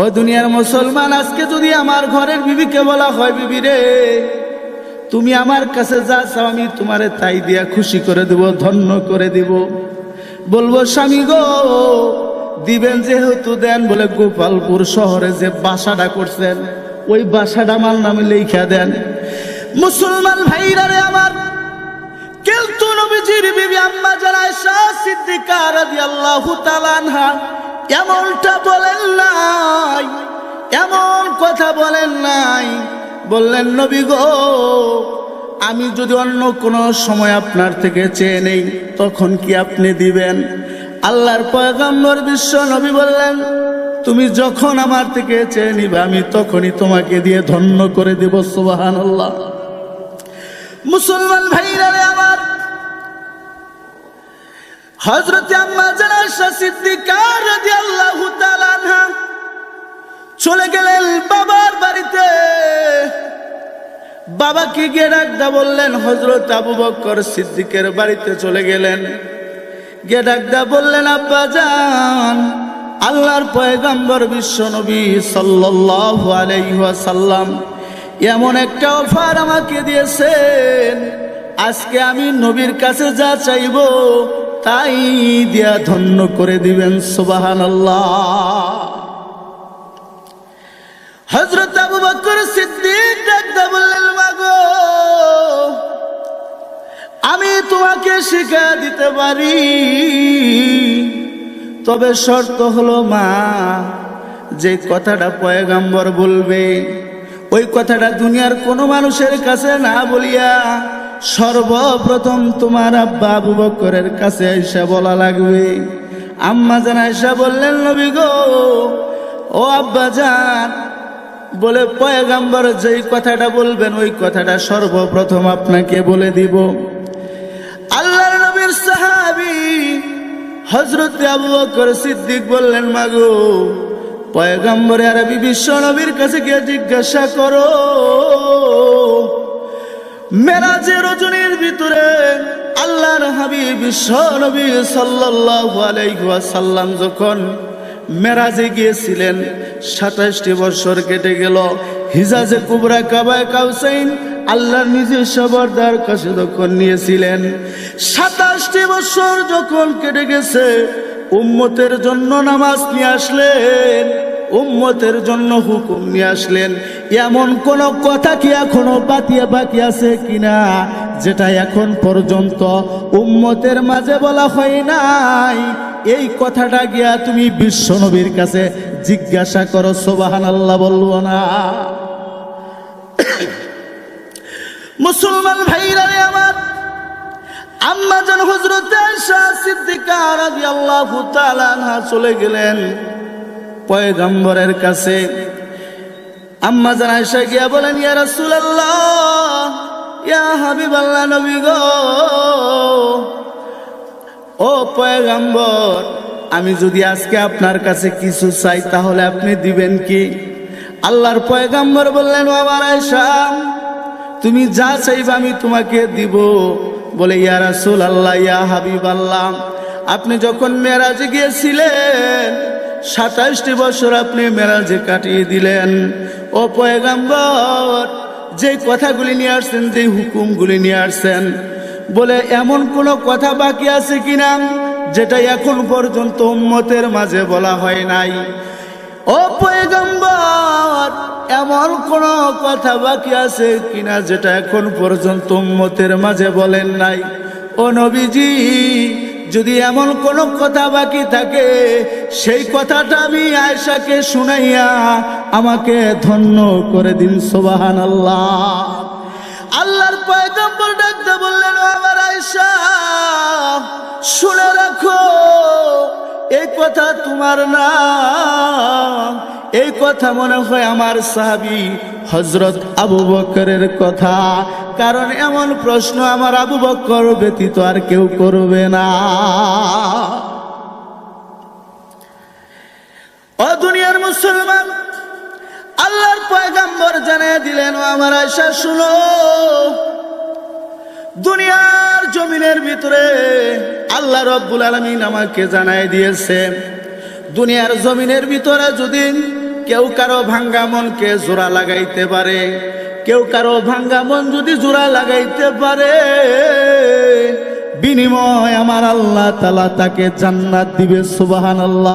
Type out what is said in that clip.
ও দুনিয়ার মুসলমান, আজকে যদি আমার ঘরের বিবিকে বলা হয়, বিবি রে তুমি আমার কাছে যা চাও আমি তোমারে তাই দিয়া খুশি করে দেব, ধন্য করে দিব। বলবো স্বামী গো দিবেন যেহেতু দেন, বলে গোপালপুর শহরে যে বাসাটা করছেন ওই বাসাটা আমার নামে লেখা দেন। মুসলমান ভাইরা রে আমার, কিন্তু নবীজির বিবি আম্মা জান আয়েশা সিদ্দিকা রাদিয়াল্লাহু তাআলা আনহা এমনটা বলেন নাই, এমন কথা বলেন নাই। বললেন নবী গো আমি যদি অন্য কোনো সময় আপনার থেকে চেয়ে নেই তখন কি আপনি দিবেন? আল্লাহর পয়গম্বর বিশ্ব নবী বললেন তুমি যখন আমার থেকে চেয়ে নিবে আমি তখনই তোমাকে দিয়ে ধন্য করে দেব। সুবহানাল্লাহ। মুসলমান ভাইরা রে আমার, হযরত আম্মা জান আয়েশা সিদ্দিকা রাদিয়াল্লাহু তাআলা আনহা চলে গেলেন বাবার বাড়িতে। বাবাকে গিয়ে ডাকদা বললেন, হযরত আবু বকর সিদ্দিকের বাড়িতে চলে গেলেন। গিয়ে ডাকদা বললেন আব্বা জান, আল্লাহর পয়গম্বর বিশ্ব নবী সাল্লাল্লাহু আলাইহি ওয়াসাল্লাম এমন একটা অফার আমাকে দিয়েছেন, আজকে আমি নবীর কাছে যা চাইবো তাই দিয়া ধন্য করে দিবেন। সুবহানাল্লাহ। হযরত আবু বকর সিদ্দিক ডাকতে বললেন মাগো আমি তোমাকে শিক্ষা দিতে পারি, তবে শর্ত হলো মা যে কথাটা পয়গম্বর বলবে ওই কথাটা দুনিয়ার কোনো মানুষের কাছে না বলিয়া সর্বপ্রথম তোমার আব্বা আবু বকরের কাছে আয়েশা বলা লাগবে। আম্মা জান আয়েশা বললেন নবী গো ও আব্বা জান, বলে পয়গম্বর যেই কথাটা বলবেন ওই কথাটা সর্বপ্রথম আপনাকে বলে দিব। আল্লাহর নবীর সাহাবী হযরত আবু বকর সিদ্দিক বললেন মাগো পয়গম্বর আরবি বিশ্ব নবীর কাছে গিয়ে জিজ্ঞাসা করো মেরাজের রজনীর ভিতরে আল্লাহর হাবিব বিশ্ব নবী সাল্লাল্লাহু আলাইহি ওয়াসাল্লাম যখন মেরাজে গিয়েছিলেন ২৭টি বছর কেটে গেল। হিজাজে কুবরা কাবায়ে কাউসাইন আল্লাহর নিজস্ব বরদার কাছে যখন নিয়েছিলেন, ২৭টি বছর যখন কেটে গেছে উম্মতের জন্য নামাজ নিয়ে আসলেন, উম্মতের জন্য হুকুম নিয়ে আসলেন। এমন কোন কথা কি এখনো বাকি আছে কিনা যেটা এখন পর্যন্ত উম্মতের মাঝে বলা হয় নাই? এই কথাটা গিয়া তুমি বিশ্ব নবীর কাছে জিজ্ঞাসা করো। সুবহানাল্লাহ বলবো না? মুসলমান ভাইরা রে আমার, আম্মা জান হযরত আয়েশা সিদ্দিকা রাদিয়াল্লাহু তাআলা আনহা চলে গেলেন পয়গম্বরের কাছে। আম্মা জান আয়েশা গিয়া বলেন ইয়া রাসূলুল্লাহ, ইয়া হাবিবাল্লাহ, নবী গো ও পয়গম্বর, আমি যদি আজকে আপনার কাছে কিছু চাই তাহলে আপনি দিবেন কি? আল্লাহর পয়গম্বর বললেন ও আমার আয়েশা, তুমি যা চাইবে আমি তোমাকে দিব। বলে ইয়া রাসূলুল্লাহ, ইয়া হাবিবাল্লাহ, আপনি যখন মেরাজে গিয়েছিলেন ২৭টি বছর আপনি মেরাজে কাটিয়ে দিলেন। ও পয়গম্বর, যে কথাগুলি নিয়ে আসছেন, যে হুকুমগুলি নিয়ে আসছেন, বলে এমন কোন কথা বাকি আছে কিনা যেটা এখন পর্যন্ত উম্মতের মাঝে বলা হয় নাই? ও পয়গম্বর, এমন কোন কথা বাকি আছে কিনা যেটা এখন পর্যন্ত উম্মতের মাঝে বলেন নাই? ও নবীজি, যদি এমন কোন কথা বাকি থাকে সেই কথাটা আমি আয়েশাকে শুনাইয়া আমাকে ধন্য করে দিন। সুবহানাল্লাহ। আল্লাহর পয়গম্বর ডাকতে বললেন ও আমার আয়েশা, শুনে রাখো এই কথা তোমার না, এই কথা মনে হয় আমার সাহাবী হযরত আবু বকরের কথা, কারণ এমন প্রশ্ন আমার আবু বকর ব্যতীত আর কেউ করবে না। ও দুনিয়ার মুসলমান, আল্লাহর পয়গম্বর জানিয়ে দিলেন ও আমার আয়েশা শুনো, দুনিয়ার জমিনের ভিতরে আল্লাহ রাব্বুল আলামিন আমাকে জানাই দিয়েছে দুনিয়ার জমিনের ভিতরে যদি কেউ কারো ভাঙ্গা মনকে জোড়া লাগাইতে পারে, কেউ কারো ভাঙ্গা মন যদি জোড়া লাগাইতে পারে, বিনিময় আমার আল্লাহ তাআলা তাকে জান্নাত দিবে। সুবহানাল্লাহ।